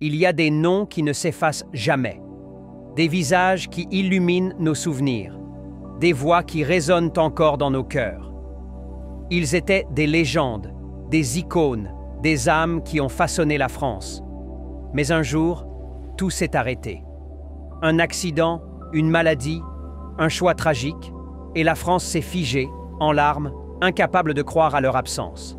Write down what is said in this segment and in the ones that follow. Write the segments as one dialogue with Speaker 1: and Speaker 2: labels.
Speaker 1: Il y a des noms qui ne s'effacent jamais, des visages qui illuminent nos souvenirs, des voix qui résonnent encore dans nos cœurs. Ils étaient des légendes, des icônes, des âmes qui ont façonné la France. Mais un jour, tout s'est arrêté. Un accident, une maladie, un choix tragique, et la France s'est figée, en larmes, incapable de croire à leur absence.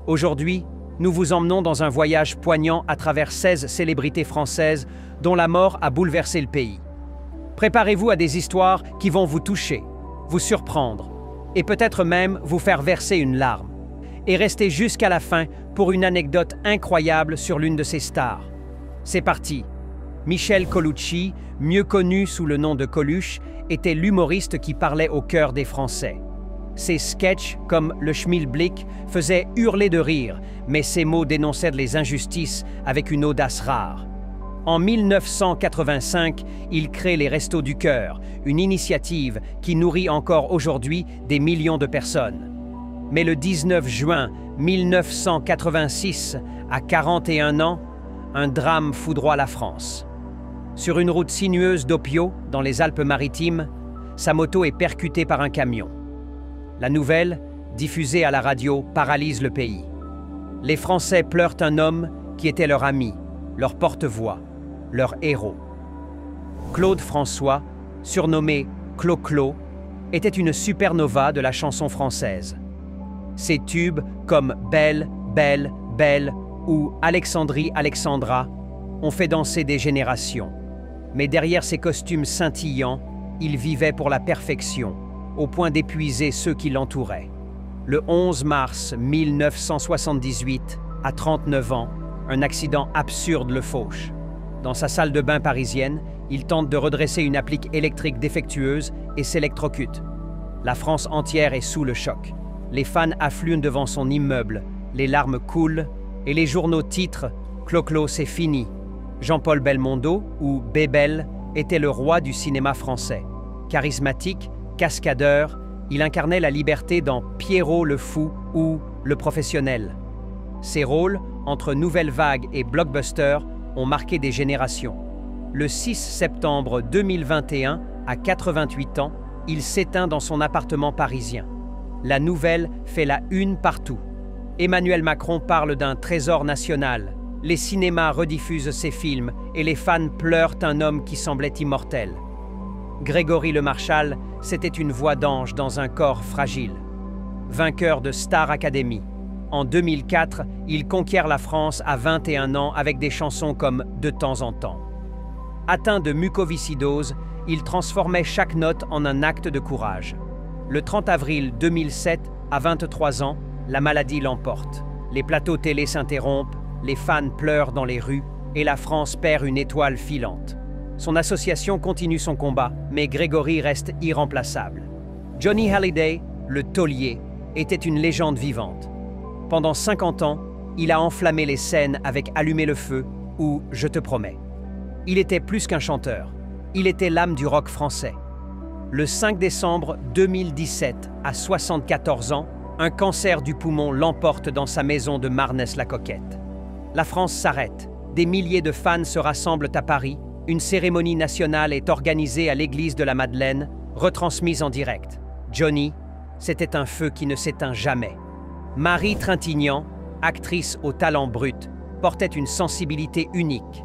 Speaker 1: Aujourd'hui, nous vous emmenons dans un voyage poignant à travers 16 célébrités françaises dont la mort a bouleversé le pays. Préparez-vous à des histoires qui vont vous toucher, vous surprendre, et peut-être même vous faire verser une larme. Et restez jusqu'à la fin pour une anecdote incroyable sur l'une de ces stars. C'est parti! Michel Colucci, mieux connu sous le nom de Coluche, était l'humoriste qui parlait au cœur des Français. Ses sketchs, comme le Schmilblick, faisaient hurler de rire, mais ses mots dénonçaient les injustices avec une audace rare. En 1985, il crée les Restos du Cœur, une initiative qui nourrit encore aujourd'hui des millions de personnes. Mais le 19 juin 1986, à 41 ans, un drame foudroie la France. Sur une route sinueuse d'Opio, dans les Alpes-Maritimes, sa moto est percutée par un camion. La nouvelle, diffusée à la radio, paralyse le pays. Les Français pleurent un homme qui était leur ami, leur porte-voix, leur héros. Claude François, surnommé Clo-Clo, était une supernova de la chanson française. Ses tubes comme Belle, Belle, Belle ou Alexandrie, Alexandra ont fait danser des générations. Mais derrière ses costumes scintillants, il vivait pour la perfection, au point d'épuiser ceux qui l'entouraient. Le 11 mars 1978, à 39 ans, un accident absurde le fauche. Dans sa salle de bain parisienne, il tente de redresser une applique électrique défectueuse et s'électrocute. La France entière est sous le choc. Les fans affluent devant son immeuble, les larmes coulent et les journaux titrent « Clo-Clo, c'est fini ». Jean-Paul Belmondo, ou Bébel, était le roi du cinéma français. Charismatique, cascadeur, il incarnait la liberté dans Pierrot le Fou ou Le Professionnel. Ses rôles, entre Nouvelle Vague et Blockbuster, ont marqué des générations. Le 6 septembre 2021, à 88 ans, il s'éteint dans son appartement parisien. La nouvelle fait la une partout. Emmanuel Macron parle d'un trésor national. Les cinémas rediffusent ses films et les fans pleurent un homme qui semblait immortel. Grégory Lemarchal, c'était une voix d'ange dans un corps fragile. Vainqueur de Star Academy. En 2004, il conquiert la France à 21 ans avec des chansons comme « De temps en temps ». Atteint de mucoviscidose, il transformait chaque note en un acte de courage. Le 30 avril 2007, à 23 ans, la maladie l'emporte. Les plateaux télé s'interrompent, les fans pleurent dans les rues et la France perd une étoile filante. Son association continue son combat, mais Grégory reste irremplaçable. Johnny Hallyday, le taulier, était une légende vivante. Pendant 50 ans, il a enflammé les scènes avec Allumer le feu ou Je te promets. Il était plus qu'un chanteur, il était l'âme du rock français. Le 5 décembre 2017, à 74 ans, un cancer du poumon l'emporte dans sa maison de Marnès-la-Coquette. La France s'arrête, des milliers de fans se rassemblent à Paris, une cérémonie nationale est organisée à l'église de la Madeleine, retransmise en direct. Johnny, c'était un feu qui ne s'éteint jamais. Marie Trintignant, actrice au talent brut, portait une sensibilité unique.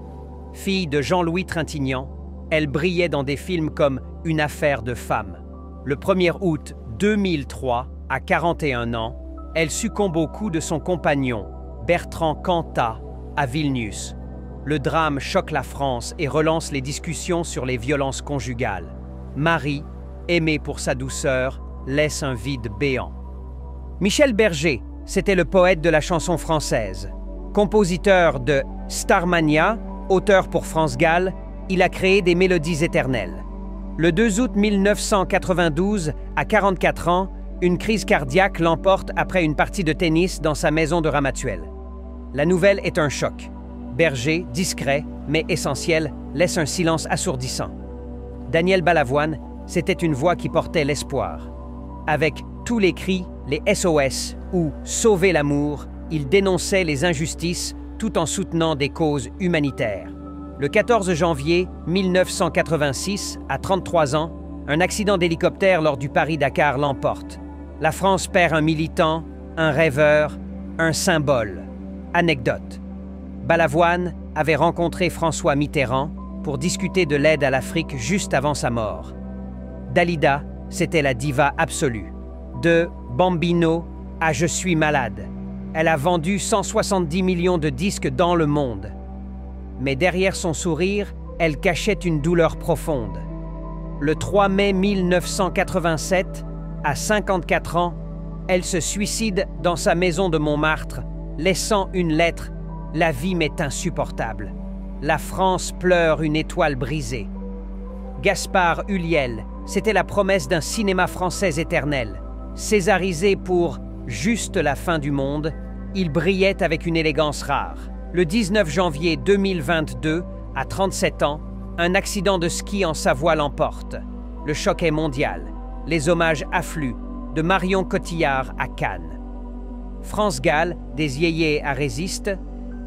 Speaker 1: Fille de Jean-Louis Trintignant, elle brillait dans des films comme Une affaire de femme. Le 1er août 2003, à 41 ans, elle succombe au coup de son compagnon, Bertrand Cantat, à Vilnius. Le drame choque la France et relance les discussions sur les violences conjugales. Marie, aimée pour sa douceur, laisse un vide béant. Michel Berger, c'était le poète de la chanson française. Compositeur de Starmania, auteur pour France Gall, il a créé des mélodies éternelles. Le 2 août 1992, à 44 ans, une crise cardiaque l'emporte après une partie de tennis dans sa maison de Ramatuelle. La nouvelle est un choc. Berger, discret, mais essentiel, laisse un silence assourdissant. Daniel Balavoine, c'était une voix qui portait l'espoir. Avec tous les cris, les SOS ou Sauver l'amour, il dénonçait les injustices tout en soutenant des causes humanitaires. Le 14 janvier 1986, à 33 ans, un accident d'hélicoptère lors du Paris-Dakar l'emporte. La France perd un militant, un rêveur, un symbole. Anecdote. Balavoine avait rencontré François Mitterrand pour discuter de l'aide à l'Afrique juste avant sa mort. Dalida, c'était la diva absolue. De Bambino à Je suis malade. Elle a vendu 170 millions de disques dans le monde. Mais derrière son sourire, elle cachait une douleur profonde. Le 3 mai 1987, à 54 ans, elle se suicide dans sa maison de Montmartre, laissant une lettre « La vie m'est insupportable. La France pleure une étoile brisée. » Gaspard Ulliel, c'était la promesse d'un cinéma français éternel. Césarisé pour « Juste la fin du monde », il brillait avec une élégance rare. Le 19 janvier 2022, à 37 ans, un accident de ski en Savoie l'emporte. Le choc est mondial. Les hommages affluent, de Marion Cotillard à Cannes. France Gall, des Yéyés à Résiste,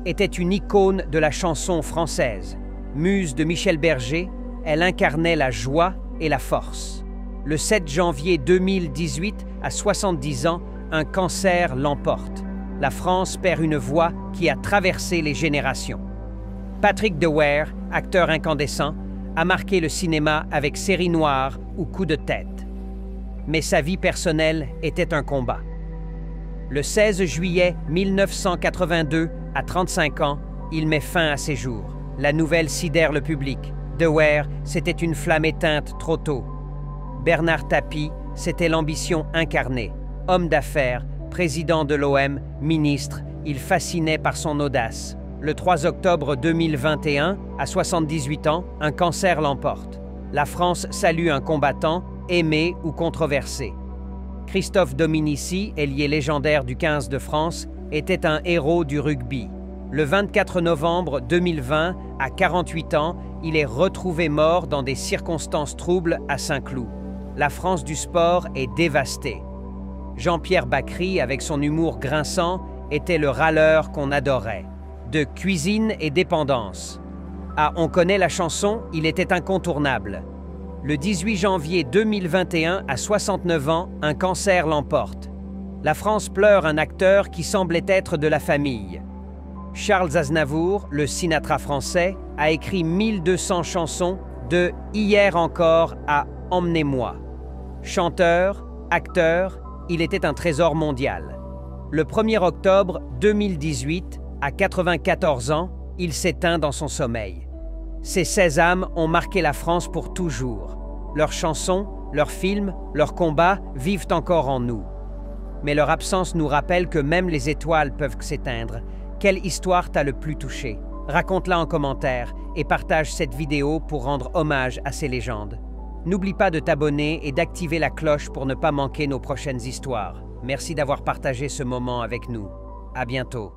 Speaker 1: était une icône de la chanson française. Muse de Michel Berger, elle incarnait la joie et la force. Le 7 janvier 2018, à 70 ans, un cancer l'emporte. La France perd une voix qui a traversé les générations. Patrick Dewaere, acteur incandescent, a marqué le cinéma avec Série noire ou Coup de tête. Mais sa vie personnelle était un combat. Le 16 juillet 1982, à 35 ans, il met fin à ses jours. La nouvelle sidère le public. Dewaere, c'était une flamme éteinte trop tôt. Bernard Tapie, c'était l'ambition incarnée. Homme d'affaires, président de l'OM, ministre, il fascinait par son audace. Le 3 octobre 2021, à 78 ans, un cancer l'emporte. La France salue un combattant, aimé ou controversé. Christophe Dominici, ailier légendaire du 15 de France, était un héros du rugby. Le 24 novembre 2020, à 48 ans, il est retrouvé mort dans des circonstances troubles à Saint-Cloud. La France du sport est dévastée. Jean-Pierre Bacry, avec son humour grinçant, était le râleur qu'on adorait. De cuisine et dépendance. Ah, on connaît la chanson, il était incontournable. Le 18 janvier 2021, à 69 ans, un cancer l'emporte. La France pleure un acteur qui semblait être de la famille. Charles Aznavour, le Sinatra français, a écrit 1200 chansons de « Hier encore » à « Emmenez-moi ». Chanteur, acteur, il était un trésor mondial. Le 1er octobre 2018, à 94 ans, il s'éteint dans son sommeil. Ces sésames ont marqué la France pour toujours. Leurs chansons, leurs films, leurs combats vivent encore en nous. Mais leur absence nous rappelle que même les étoiles peuvent s'éteindre. Quelle histoire t'a le plus touché? Raconte-la en commentaire et partage cette vidéo pour rendre hommage à ces légendes. N'oublie pas de t'abonner et d'activer la cloche pour ne pas manquer nos prochaines histoires. Merci d'avoir partagé ce moment avec nous. À bientôt.